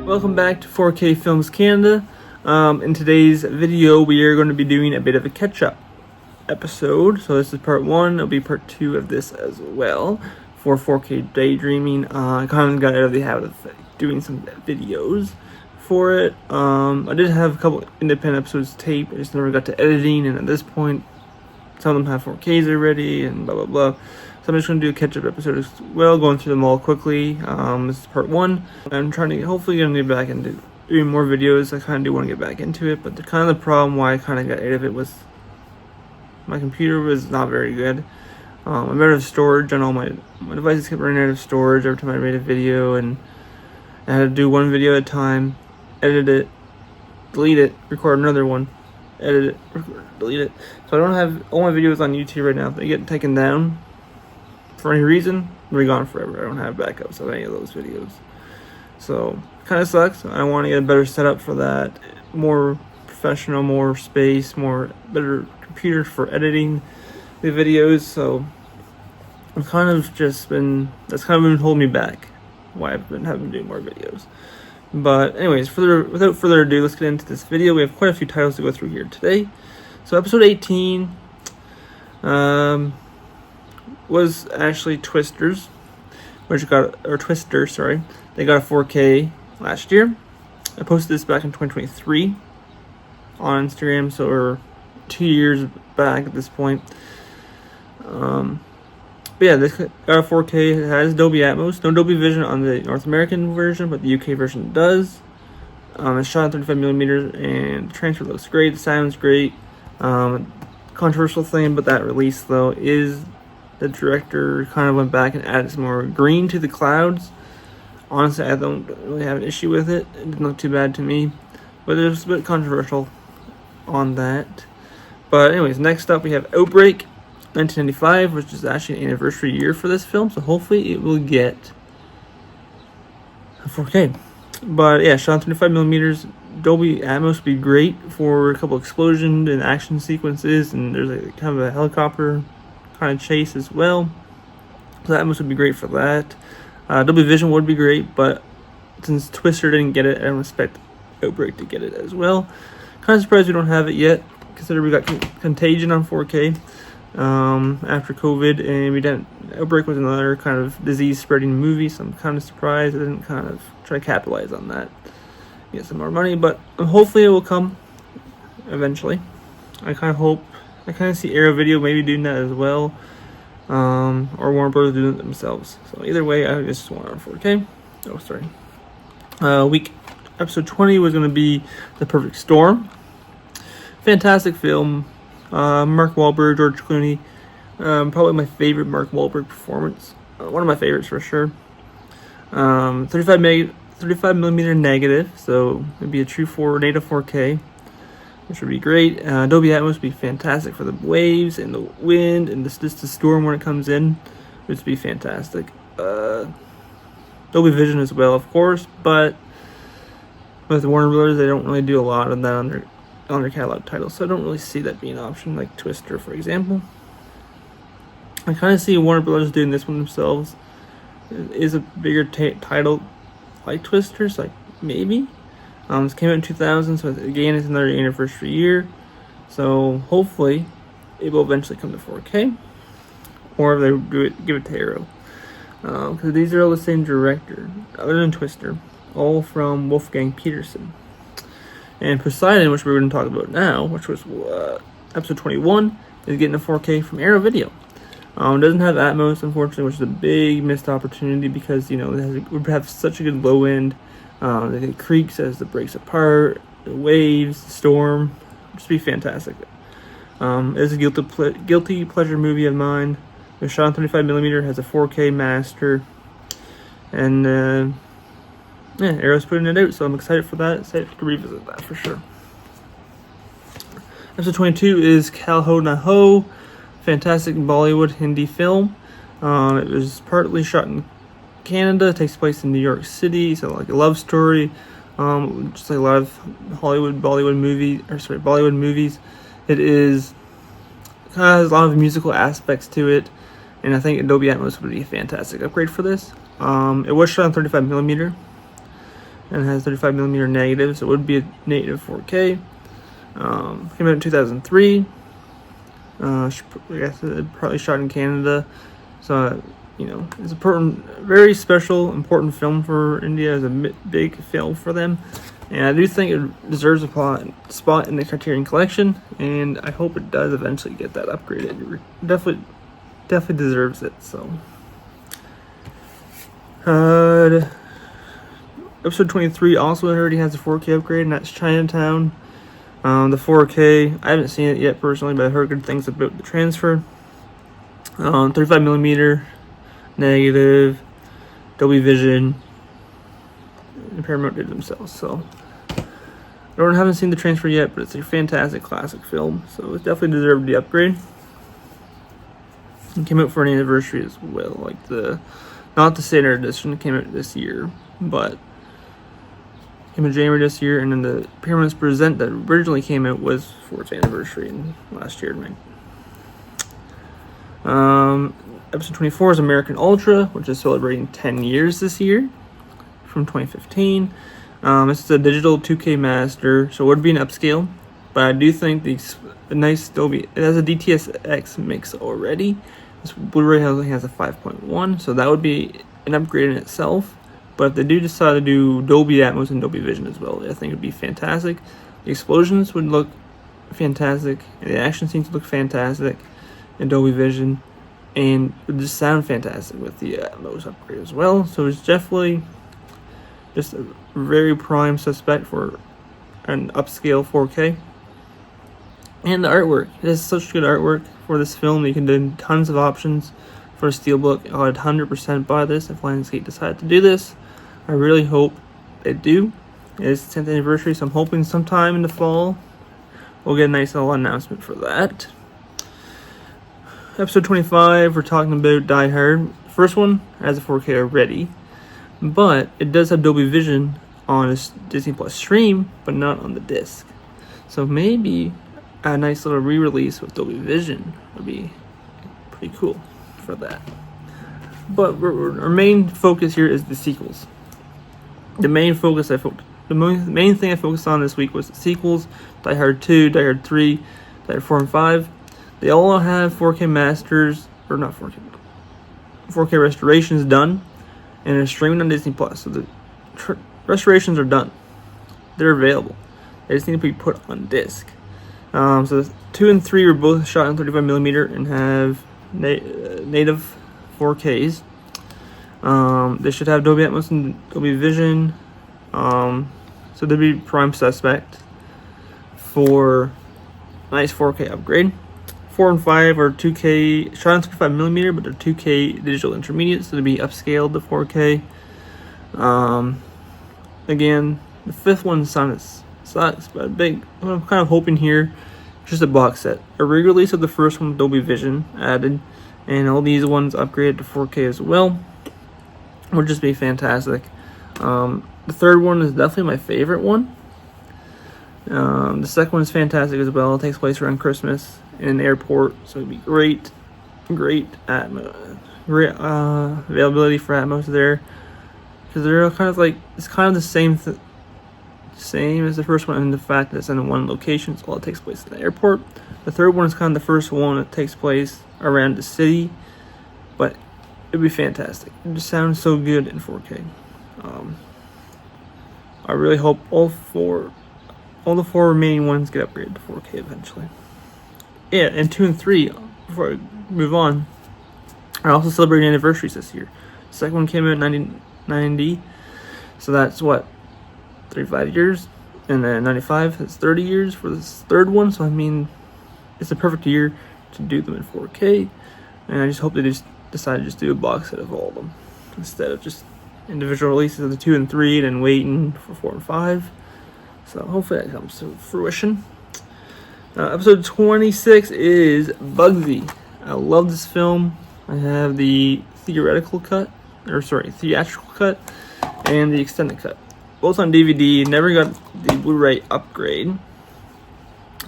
Welcome back to 4K Films Canada. In today's video, we are going to be doing a bit of a catch-up episode. So this is part 1. It'll be part 2 of this as well for 4K Daydreaming. I kind of got out of the habit of doing some videos for it. I did have a couple independent episodes taped. I just never got to editing, and at this point, some of them have 4Ks already, and blah blah blah. So I'm just going to do a catch-up episode as well, going through them all quickly. This is part 1. I'm trying to hopefully going to get back into doing more videos. I kind of do want to get back into it, but the problem why I kind of got out of it was my computer was not very good. I'm out of storage on all my devices. Kept running out of storage every time I made a video, and I had to do one video at a time, edit it, delete it, record another one, edit it, record, delete it. So I don't have all my videos on YouTube right now. If they get taken down for any reason, they're gone forever. I don't have backups of any of those videos, so kind of sucks. I want to get a better setup for that, more professional, more space, better computer for editing the videos. So I've kind of just been, that's kind of been holding me back, why I've been having to do more videos. But anyways, without further ado, let's get into this video. We have quite a few titles to go through here today. So episode 18 was actually Twister, they got a 4K last year. I posted this back in 2023 on Instagram, so we're 2 years back at this point. But yeah, this got a 4K. It has Dolby Atmos, no Dolby Vision on the North American version, but the UK version does. It's shot in 35mm, and the transfer looks great. The sound's great. Controversial thing about that release, though, is the director kind of went back and added some more green to the clouds. Honestly, I don't really have an issue with it. It didn't look too bad to me, but it was a bit controversial on that. But anyways, next up we have Outbreak 1995, which is actually an anniversary year for this film, so hopefully it will get a 4K. But yeah, shot in 35mm. Dolby Atmos would be great for a couple explosion and action sequences, and there's a kind of a helicopter kind of chase as well. So Atmos would be great for that. Dolby Vision would be great, but since Twister didn't get it, I don't expect Outbreak to get it as well. Kind of surprised we don't have it yet, considering we got Contagion on 4K after COVID, and we didn't. Outbreak was another kind of disease-spreading movie, so I'm kind of surprised I didn't kind of try to capitalize on that, get some more money. But hopefully it will come eventually. I kind of see Arrow Video maybe doing that as well, or Warner Bros. Doing it themselves. So either way, I just want it on 4K. Oh, sorry. Episode 20 was going to be The Perfect Storm. Fantastic film. Mark Wahlberg, George Clooney. Probably my favorite Mark Wahlberg performance. One of my favorites for sure. 35mm negative, so it'd be a true native 4K, which would be great. Dolby Atmos would be fantastic for the waves and the wind and just the storm when it comes in, which would be fantastic. Dolby Vision as well, of course, but with the Warner Brothers, they don't really do a lot of that on their catalog titles, so I don't really see that being an option, like Twister, for example. I kind of see Warner Brothers doing this one themselves. It is a bigger title like Twisters, like maybe. This came out in 2000, so again, it's another anniversary year. So hopefully, it will eventually come to 4K, or if they give it to Arrow, because these are all the same director, other than Twister, all from Wolfgang Peterson. And Poseidon, which we're going to talk about now, which was episode 21, is getting a 4K from Arrow Video. It doesn't have Atmos, unfortunately, which is a big missed opportunity, because it would have such a good low end. It creaks as it breaks apart, the waves, the storm, would just be fantastic. It's a guilty pleasure movie of mine. It was shot on 35mm, has a 4K master, and yeah, Arrow's putting it out, so I'm excited for that. Excited to revisit that for sure. Episode 22 is Kal Ho Na Ho, fantastic Bollywood Hindi film. It was partly shot in Canada. It takes place in New York City, so like a love story, just like a lot of Bollywood movies. It is kind of has a lot of musical aspects to it, and I think Dolby Atmos would be a fantastic upgrade for this. It was shot on 35mm. and has 35mm negative, so it would be a native 4K. Came out in 2003. I guess it probably shot in Canada, so it's important, very special, important film for India. It's a big film for them, and I do think it deserves a spot in the Criterion Collection, and I hope it does eventually get that upgraded. It definitely deserves it. So, episode 23 also already has a 4K upgrade, and that's Chinatown. The 4K, I haven't seen it yet personally, but I heard good things about the transfer. 35mm negative, Dolby Vision, and Paramount did themselves. So I haven't seen the transfer yet, but it's a fantastic classic film, so it definitely deserved the upgrade. It came out for an anniversary as well, like not the standard edition came out this year, but came in January this year, and then the Paramount's Present that originally came out was for its anniversary last year. Episode 24 is American Ultra, which is celebrating 10 years this year, from 2015. It's a digital 2K master, so it would be an upscale, but I do think the nice Dolby, it has a DTS:X mix already. This Blu-ray only has a 5.1, so that would be an upgrade in itself. But if they do decide to do Dolby Atmos and Dolby Vision as well, I think it would be fantastic. The explosions would look fantastic, and the action scenes would look fantastic in Dolby Vision, and it would just sound fantastic with the Atmos upgrade as well. So it's definitely just a very prime suspect for an upscale 4K. And the artwork, it has such good artwork for this film. You can do tons of options for a steelbook. I would 100% buy this if Lionsgate decide to do this. I really hope they do. It's the 10th anniversary, so I'm hoping sometime in the fall we'll get a nice little announcement for that. Episode 25, we're talking about Die Hard. First one has a 4K already, but it does have Dolby Vision on a Disney Plus stream, but not on the disc. So maybe a nice little re-release with Dolby Vision would be pretty cool for that. But our main focus here is the sequels. The main thing I focused on this week was the sequels: Die Hard 2, Die Hard 3, Die Hard 4 and 5. They all have 4K masters, or not 4K restorations done, and they're streaming on Disney Plus. So the restorations are done; they're available. They just need to be put on disc. So 2 and 3 were both shot in 35mm and have native 4Ks. They should have Dolby Atmos and Dolby Vision, so they'd be prime suspect for a nice 4K upgrade. 4 and 5 are 2K, shot in 35mm, but they're 2K digital intermediate, so they'd be upscaled to 4K. Again, the 5th one sucks, but what I'm kind of hoping here is just a box set. A re-release of the first one with Dolby Vision added, and all these ones upgraded to 4K as well. Would just be fantastic. The 3rd one is definitely my favorite one. The 2nd one is fantastic as well. It takes place around Christmas in an airport, so it'd be great Atmos, great availability for Atmos there, because they're kind of like, it's kind of the same as the first one in the fact that it's in one location, so all it takes place in the airport. The 3rd one is kind of the first one that takes place around the city, but it'd be fantastic. It just sounds so good in 4K. I really hope all the 4 remaining ones get upgraded to 4K eventually. Yeah, and 2 and 3, before I move on, are also celebrating anniversaries this year. The 2nd one came out in 1990, so that's 35 years, and then 95, that's 30 years for this 3rd one. So I mean, it's a perfect year to do them in 4K, and I just hope they just decide to just do a box set of all of them instead of just individual releases of the 2 and 3 and then waiting for 4 and 5. So hopefully that comes to fruition. Episode 26 is Bugsy. I love this film. I have the theatrical cut, and the extended cut. Both on DVD. Never got the Blu-ray upgrade.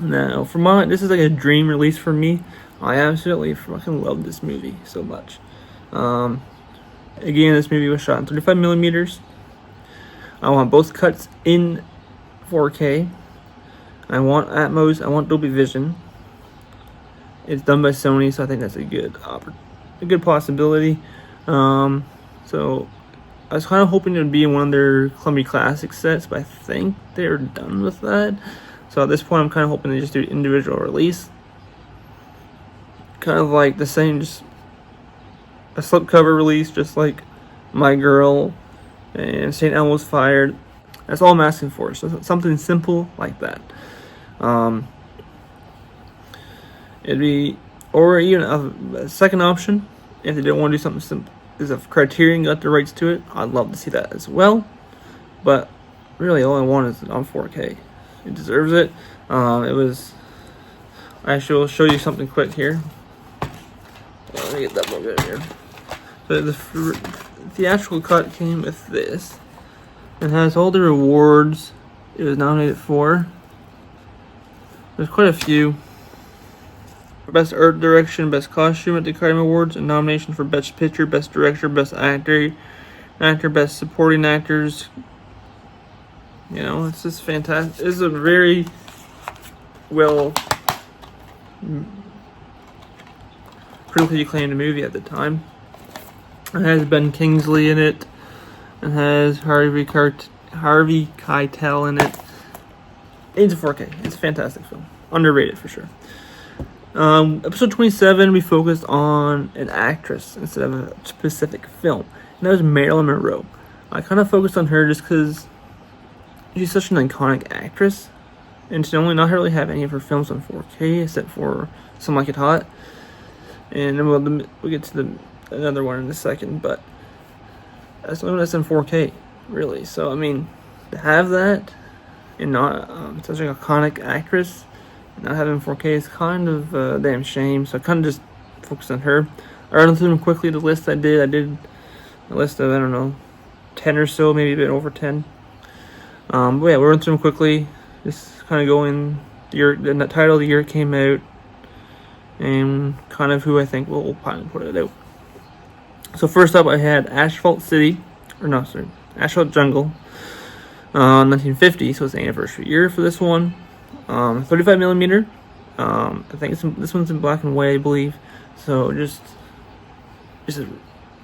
Now, for mine, this is like a dream release for me. I absolutely fucking love this movie so much. Again, this movie was shot in 35mm. I want both cuts in 4K. I want Atmos. I want Dolby Vision. It's done by Sony, so I think that's a good possibility. So I was kind of hoping it would be in one of their Columbia Classic sets, but I think they're done with that. So at this point, I'm kind of hoping they just do individual release. Kind of like the same, just a slipcover release, just like My Girl and St. Elmo's Fire. That's all I'm asking for. So something simple like that. It'd be, or even a second option, if they don't want to do something simple, is if Criterion got the rights to it. I'd love to see that as well. But really, all I want is on 4K. It deserves it. I will show you something quick here. Let me get that one out here. So the theatrical cut came with this. It has all the rewards it was nominated for. There's quite a few. For Best Art Direction, Best Costume at the Academy Awards, and nomination for Best Picture, Best Director, Best Actor, Best Supporting Actors. You know, it's just fantastic. It's a very well critically acclaimed movie at the time. It has Ben Kingsley in it. It has Harvey Keitel in it. It's a 4K. It's a fantastic film. Underrated for sure. Episode 27, we focused on an actress instead of a specific film. And that was Marilyn Monroe. I kind of focused on her just because she's such an iconic actress. And to only not really have any of her films on 4K, except for Some Like It Hot. And then we'll get to another one in a second, but that's the only one that's in 4K, really. So, I mean, to have that and not such an iconic actress, not having 4K is kind of a damn shame. So I kind of just focused on her. I ran through them quickly, the list I did. I did a list of, I don't know, 10 or so, maybe a bit over 10. But yeah, we'll run through them quickly. Just kind of going the title of the year it came out, and kind of who I think will probably put it out. So first up, I had Asphalt Jungle, 1950. So it's the anniversary year for this one. 35mm. I think this one's in black and white, I believe. So it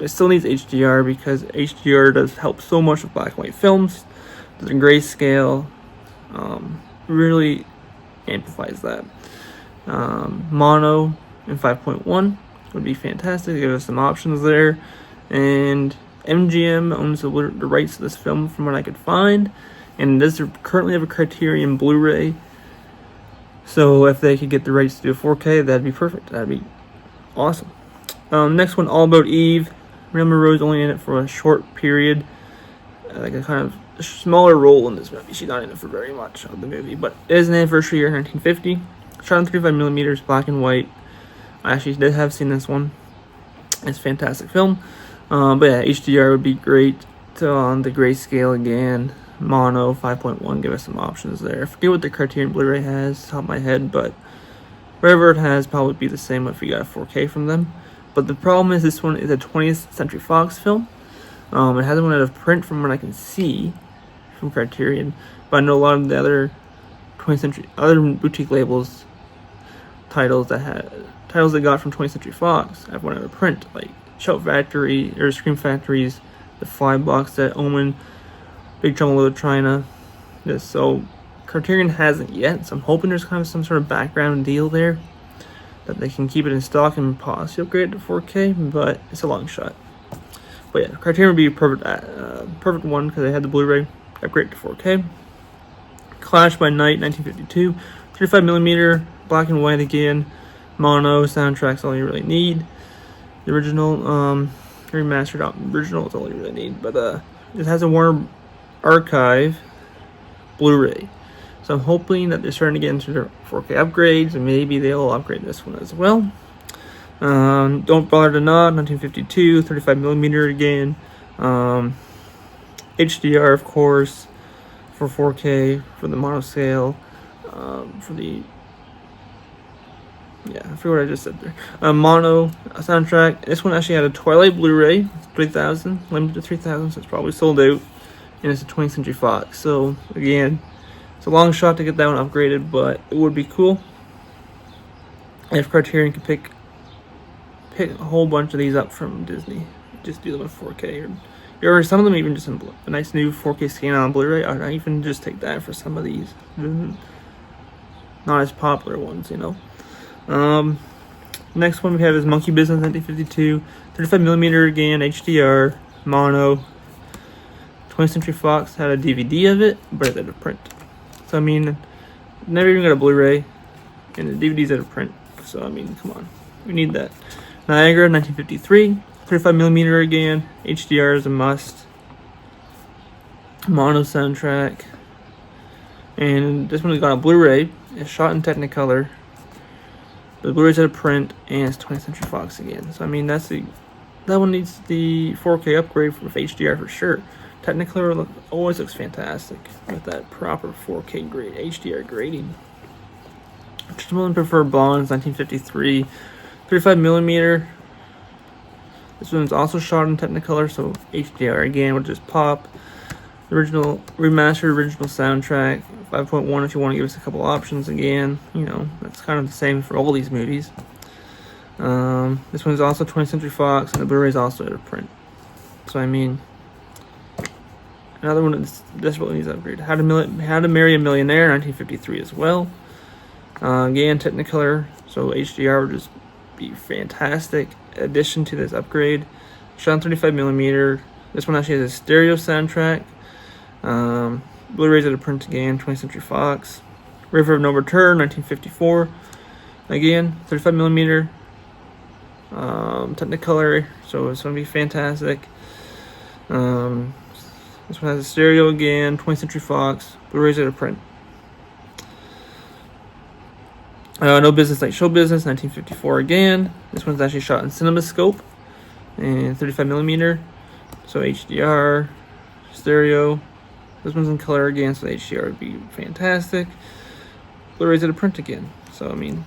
still needs HDR because HDR does help so much with black and white films. The grayscale really amplifies that. Mono and 5.1 would be fantastic. Give us some options there. And MGM owns the rights to this film from what I could find. And does currently have a Criterion Blu-ray. So if they could get the rights to do a 4K, that'd be perfect. That'd be awesome. Next one, All About Eve. Marilyn Monroe's only in it for a short period. Like a kind of a smaller role in this movie. She's not in it for very much of the movie. But it is an anniversary year, 1950. Shot on 35mm, black and white. I actually did have seen this one. It's a fantastic film. But yeah, HDR would be great. So on the grayscale again. Mono 5.1, give us some options there. I forget what the Criterion Blu-ray has, top of my head, but whatever it has probably be the same if we got a 4K from them. But the problem is this one is a 20th Century Fox film. It hasn't went out of print from what I can see from Criterion, but I know a lot of the other 20th century boutique labels titles that got from 20th Century Fox have went out of print, like Shout Factory or Scream Factory's The Fly box set, Omen, Big Trouble in Little China. Yes, so Criterion hasn't yet, so I'm hoping there's kind of some sort of background deal there that they can keep it in stock and possibly upgrade it to 4K, but it's a long shot. But yeah, Criterion would be a perfect one because they had the Blu-ray upgrade to 4K. Clash by Night, 1952, 35mm, black and white again, mono, soundtrack's all you really need. The original, remastered original is all you really need, but it has a Warner Archive Blu-ray. So I'm hoping that they're starting to get into their 4K upgrades, and maybe they'll upgrade this one as well. Don't Bother to Nod, 1952, 35mm again. HDR, of course, for 4K, for the monoscale, I forget what I just said there. Mono soundtrack. This one actually had a Twilight Blu-ray, 3000, limited to 3000, so it's probably sold out. and it's a 20th Century Fox. So again, it's a long shot to get that one upgraded, but it would be cool if Criterion could pick a whole bunch of these up from Disney. Just do them in 4K, or some of them even just in a nice new 4K scan on Blu-ray. I'd even just take that for some of these not as popular ones, you know. Next one we have is Monkey Business 1952, 35mm again, HDR, mono. 20th Century Fox had a DVD of it, but it's out of print. So I mean, never even got a Blu-ray, and the DVD's out of print. So I mean, come on, we need that. Niagara 1953, 35mm again, HDR is a must. Mono soundtrack, and this one got a Blu-ray. It's shot in Technicolor. The Blu-ray's out of print, and it's 20th Century Fox again. So I mean, that one needs the 4K upgrade with HDR for sure. Technicolor always looks fantastic with that proper 4K grade HDR grading. Gentlemen Prefer Blondes 1953, 35mm. This one's also shot in Technicolor, so HDR again would just pop. Original remastered original soundtrack 5.1 if you want to give us a couple options again. You know, that's kind of the same for all these movies. This one's also 20th Century Fox, and the Blu-ray is also out of print. So I mean, another one that desperately needs upgrade. How to Marry a Millionaire 1953 as well. Again, Technicolor, so HDR would just be fantastic addition to this upgrade. Shot on 35mm. This one actually has a stereo soundtrack. Blu-rays out of print again, 20th Century Fox. River of No Return 1954. Again, 35mm. Technicolor, so it's going to be fantastic. This one has a stereo again, 20th Century Fox. Blu-rays out of print. No Business Like Show Business 1954 again. This one's actually shot in CinemaScope and 35mm, so HDR, stereo. This one's in color again, so the HDR would be fantastic. Blu-rays out of print again. So I mean,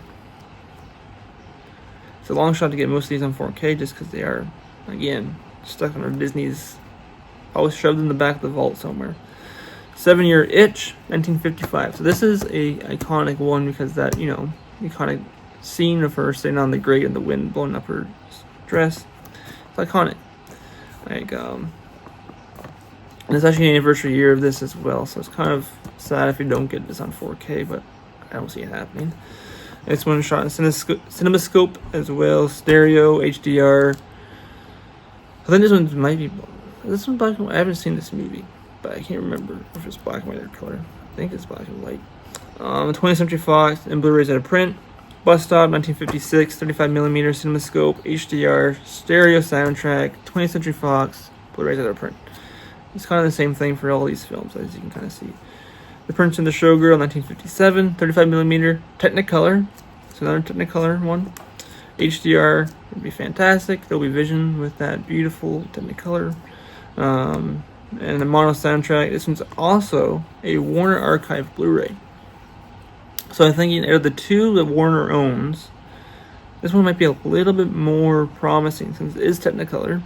it's a long shot to get most of these on 4K just because they are, again, stuck under Disney's, always shoved in the back of the vault somewhere. 7 Year Itch 1955. So this is a iconic one because that, you know, iconic scene of her sitting on the grate and the wind blowing up her dress. It's iconic. Like, and it's actually an anniversary year of this as well, so it's kind of sad if you don't get this on 4K, but I don't see it happening. This one shot in CinemaScope as well, stereo, HDR. I think this one might be, this one black and white. I haven't seen this movie, but I can't remember if it's black and white or color. I think it's black and white. 20th Century Fox and Blu-rays out of print. Bus Stop 1956, 35mm, CinemaScope, HDR, stereo soundtrack, 20th Century Fox, Blu-rays out of print. It's kind of the same thing for all these films, as you can kind of see. The Prince and the Showgirl 1957, 35mm, Technicolor. It's another Technicolor one. HDR would be fantastic. Dolby Vision with that beautiful Technicolor. And the mono soundtrack. This one's also a Warner Archive Blu-ray. So I'm thinking out of the two that Warner owns, this one might be a little bit more promising since it is Technicolor.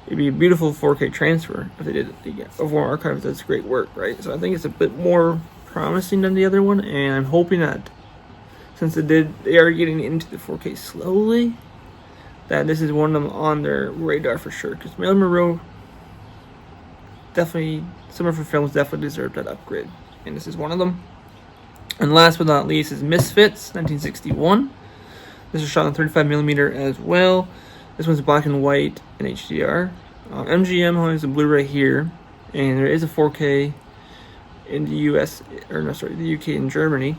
It'd be a beautiful 4K transfer if they did it again. Warner Archive does great work, right? So I think it's a bit more promising than the other one, and I'm hoping that since they are getting into the 4K slowly, that this is one of them on their radar for sure. Because Marilyn Monroe definitely, some of her films definitely deserve that upgrade, and this is one of them. And last but not least is Misfits 1961. This is shot on 35mm as well. This one's black and white and HDR. MGM has a Blu-ray here, and there is a 4K in the US, or no, sorry, the UK and Germany.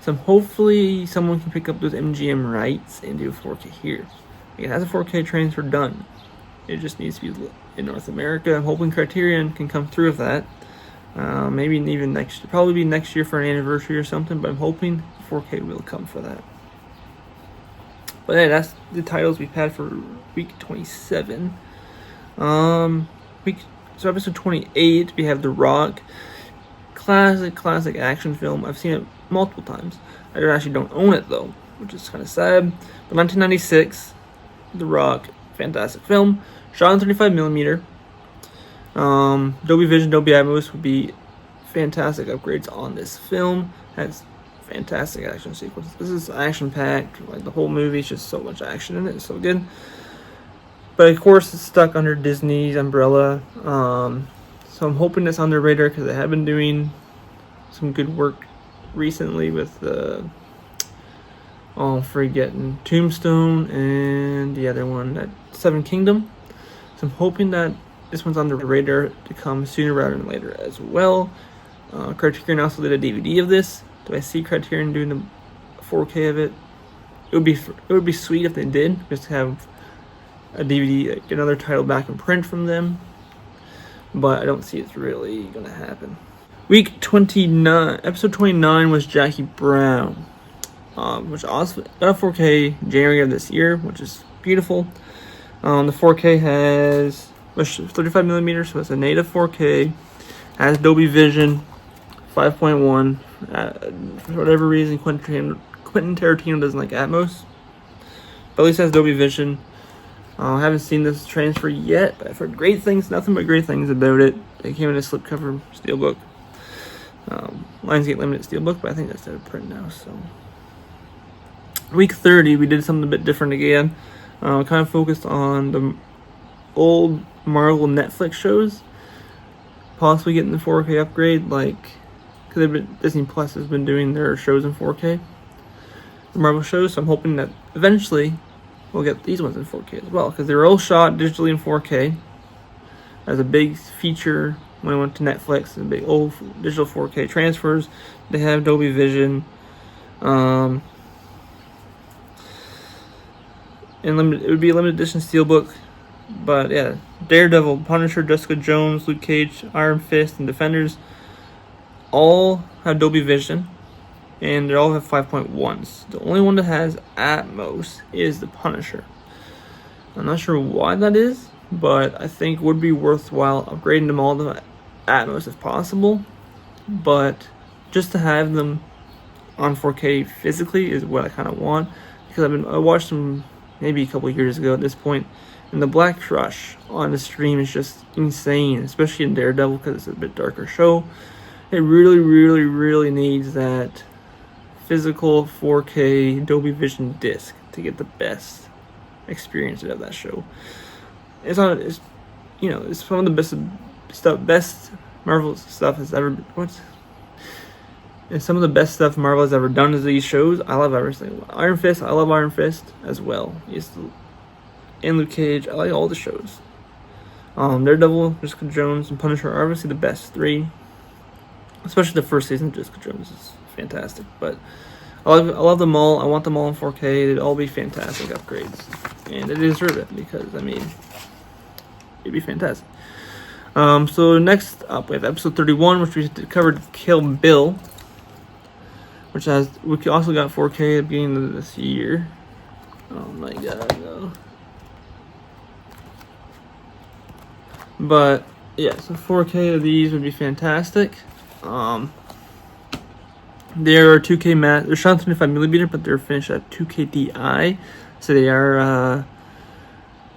So hopefully someone can pick up those MGM rights and do a 4K here. It has a 4K transfer done. It just needs to be in North America. I'm hoping Criterion can come through with that. Maybe even next, probably be next year for an anniversary or something, but I'm hoping 4K will come for that. But yeah, that's the titles we've had for week 27. So episode 28, we have The Rock. Classic action film. I've seen it multiple times. I actually don't own it though, which is kind of sad. But 1996, The Rock, fantastic film. Shot on 35mm. Dolby Vision, Dolby Atmos would be fantastic upgrades on this film. Has fantastic action sequences. This is action packed. Like the whole movie is just so much action in it. It's so good. But of course, it's stuck under Disney's umbrella. So I'm hoping it's on their radar because they have been doing some good work recently with forgetting Tombstone and the other one, that Seven Kingdom. So I'm hoping that this one's on the radar to come sooner rather than later as well. Criterion also did a DVD of this. Do I see Criterion doing a 4K of it? It would be sweet if they did, just to have a DVD, like another title back in print from them. But I don't see it's really gonna happen. Week 29, episode 29 was Jackie Brown, which also got a 4K January of this year, which is beautiful. The 4K has 35mm, so it's a native 4K. Has Dolby Vision 5.1. For whatever reason, Quentin Tarantino doesn't like Atmos, but at least it has Dolby Vision. I haven't seen this transfer yet, but I've heard great things, nothing but great things about it. It came in a slipcover steelbook, Lionsgate Limited steelbook, but I think that's out of print now. So, week 30, we did something a bit different again. Kind of focused on the old Marvel Netflix shows, possibly getting the 4K upgrade, like because Disney Plus has been doing their shows in 4K, the Marvel shows. So I'm hoping that eventually we'll get these ones in 4K as well, because they were all shot digitally in 4K as a big feature when I went to Netflix. The big old digital 4K transfers. They have Dolby Vision, and it would be a limited edition steelbook. But yeah, Daredevil, Punisher, Jessica Jones, Luke Cage, Iron Fist, and Defenders all have Dolby Vision, and they all have 5.1s. The only one that has Atmos is the Punisher. I'm not sure why that is, but I think it would be worthwhile upgrading them all to Atmos if possible. But just to have them on 4K physically is what I kind of want, because I watched them maybe a couple years ago at this point, and the Black Rush on the stream is just insane, especially in Daredevil because it's a bit darker show. It really, really, really needs that physical 4K Dolby Vision disc to get the best experience out of that show. It's one of the best Marvel stuff has ever. It's some of the best stuff Marvel has ever done is these shows. I love everything. Iron Fist, I love Iron Fist as well. And Luke Cage, I like all the shows. Daredevil, Jessica Jones, and Punisher are obviously the best three. Especially the first season of Jessica Jones is fantastic. But I love them all. I want them all in 4K. They'd all be fantastic upgrades. And they deserve it because, I mean, it'd be fantastic. So next up we have episode 31, which we covered Kill Bill, which we also got 4K at the beginning of this year. Oh my god, no. But yeah, so 4K of these would be fantastic. They are 2K matte. They're shot 35mm, but they're finished at 2K DI, so they are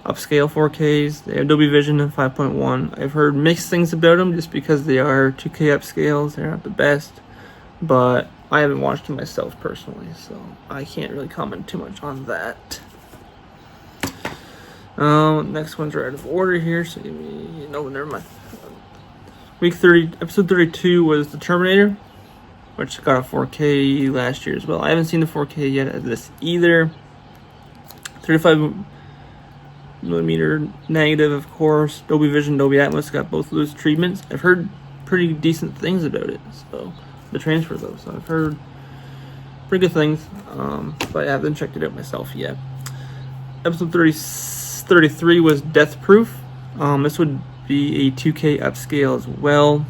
upscale 4Ks. They have Dolby Vision and 5.1. I've heard mixed things about them just because they are 2K upscales. They're not the best, but I haven't watched them myself personally, so I can't really comment too much on that. Next ones are out of order here, so never mind. Week 30, episode 32 was The Terminator, which got a 4K last year as well. I haven't seen the 4K yet of this either. 35mm negative, of course. Dolby Vision, Dolby Atmos got both of those treatments. I've heard pretty decent things about it, so the transfer though. So I've heard pretty good things, but I haven't checked it out myself yet. Episode 33 was Death Proof. This would be a 2K upscale as well.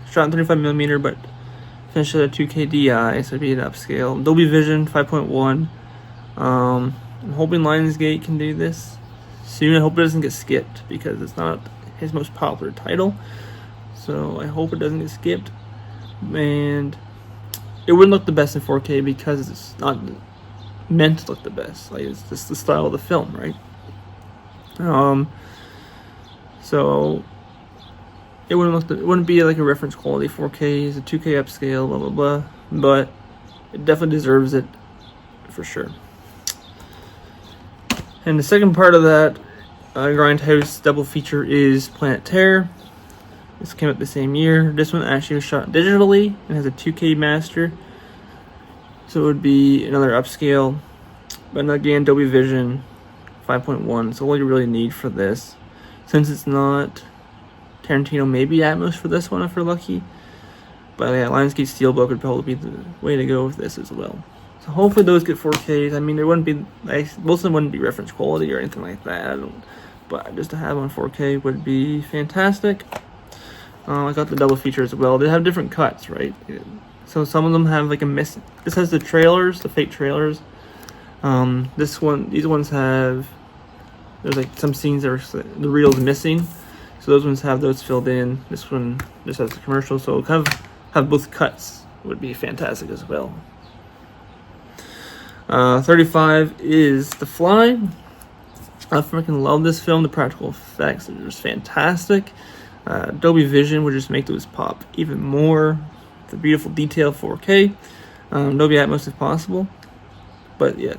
Shot in 35mm, but finished at a 2K DI, so it'd be an upscale. Dolby Vision 5.1. I'm hoping Lionsgate can do this soon. I hope it doesn't get skipped because it's not his most popular title. So I hope it doesn't get skipped. And it wouldn't look the best in 4K because it's not meant to look the best. Like, it's just the style of the film, right? So it wouldn't be like a reference quality 4K, it's a 2K upscale, blah blah blah, but it definitely deserves it for sure. And the second part of that Grindhouse double feature is Planet Terror. This came out the same year. This one actually was shot digitally and has a 2K master, so it would be another upscale, but again Dolby Vision 5.1. So all you really need for this, since it's not Tarantino, maybe Atmos for this one if we're lucky. But yeah, Lionsgate Steelbook would probably be the way to go with this as well. So hopefully those get 4Ks. I mean, they wouldn't be nice. Most of them wouldn't be reference quality or anything like that. But just to have on 4K would be fantastic. I got the double feature as well. They have different cuts, right? So some of them have like a miss. This has the trailers, the fake trailers. These ones have. There's like some scenes that are the reel's missing, so those ones have those filled in. This one just has the commercial, so kind of have both cuts would be fantastic as well. 35 is The Fly. I freaking love this film. The practical effects are just fantastic. Dolby Vision would just make those pop even more. The beautiful detail 4K. Dolby Atmos if possible. But yeah,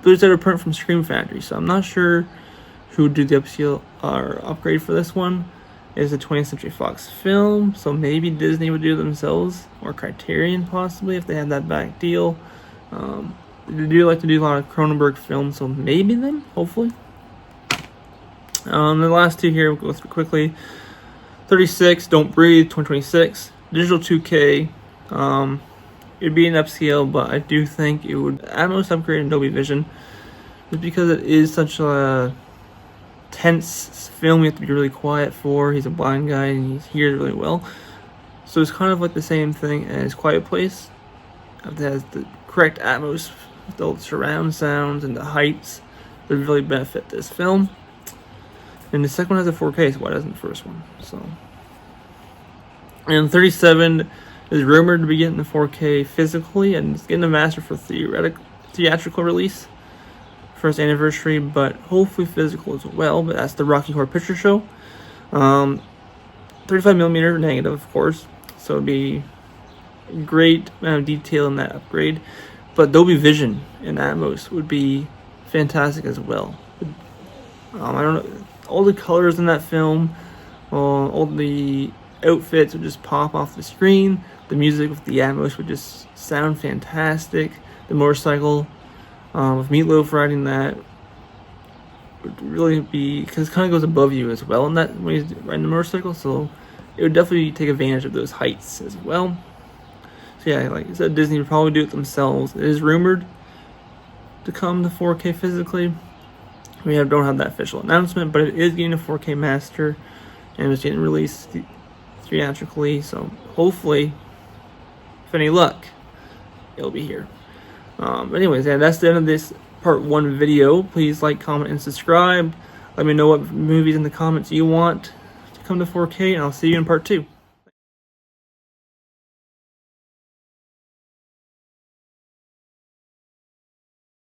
those that are print from Scream Factory, so I'm not sure who would do the upscale or upgrade for this one. It's a 20th Century Fox film, so maybe Disney would do it themselves, or Criterion possibly if they had that back deal. They do like to do a lot of Cronenberg films, so maybe them, hopefully. The last two here, we'll go through quickly. 36, Don't Breathe, 2026. Digital 2K. It'd be an upscale, but I do think it would Atmos upgrade in Dolby Vision. Just because it is such a tense film, you have to be really quiet for. He's a blind guy and he hears really well. So it's kind of like the same thing as Quiet Place. It has the correct Atmos with the surround sounds and the heights would really benefit this film. And the second one has a 4K, so why doesn't the first one? So, and 37 is rumored to be getting the 4K physically, and it's getting a master for theatrical release, first anniversary, but hopefully physical as well. But that's the Rocky Horror Picture Show. 35mm negative, of course, so it'd be a great amount of detail in that upgrade. But Dolby Vision and Atmos would be fantastic as well. I don't know, all the colors in that film, all the outfits would just pop off the screen. The music with the Atmos would just sound fantastic. The motorcycle with Meatloaf riding that would really be, because it kind of goes above you as well in that when he's riding the motorcycle, so it would definitely take advantage of those heights as well. So yeah, like I said, Disney would probably do it themselves. It is rumored to come to 4K physically. We don't have that official announcement, but it is getting a 4K master and it's getting released theatrically, so hopefully, if any luck, it'll be here. But anyways, yeah, that's the end of this part 1 video. Please like, comment, and subscribe. Let me know what movies in the comments you want to come to 4K, and I'll see you in part 2.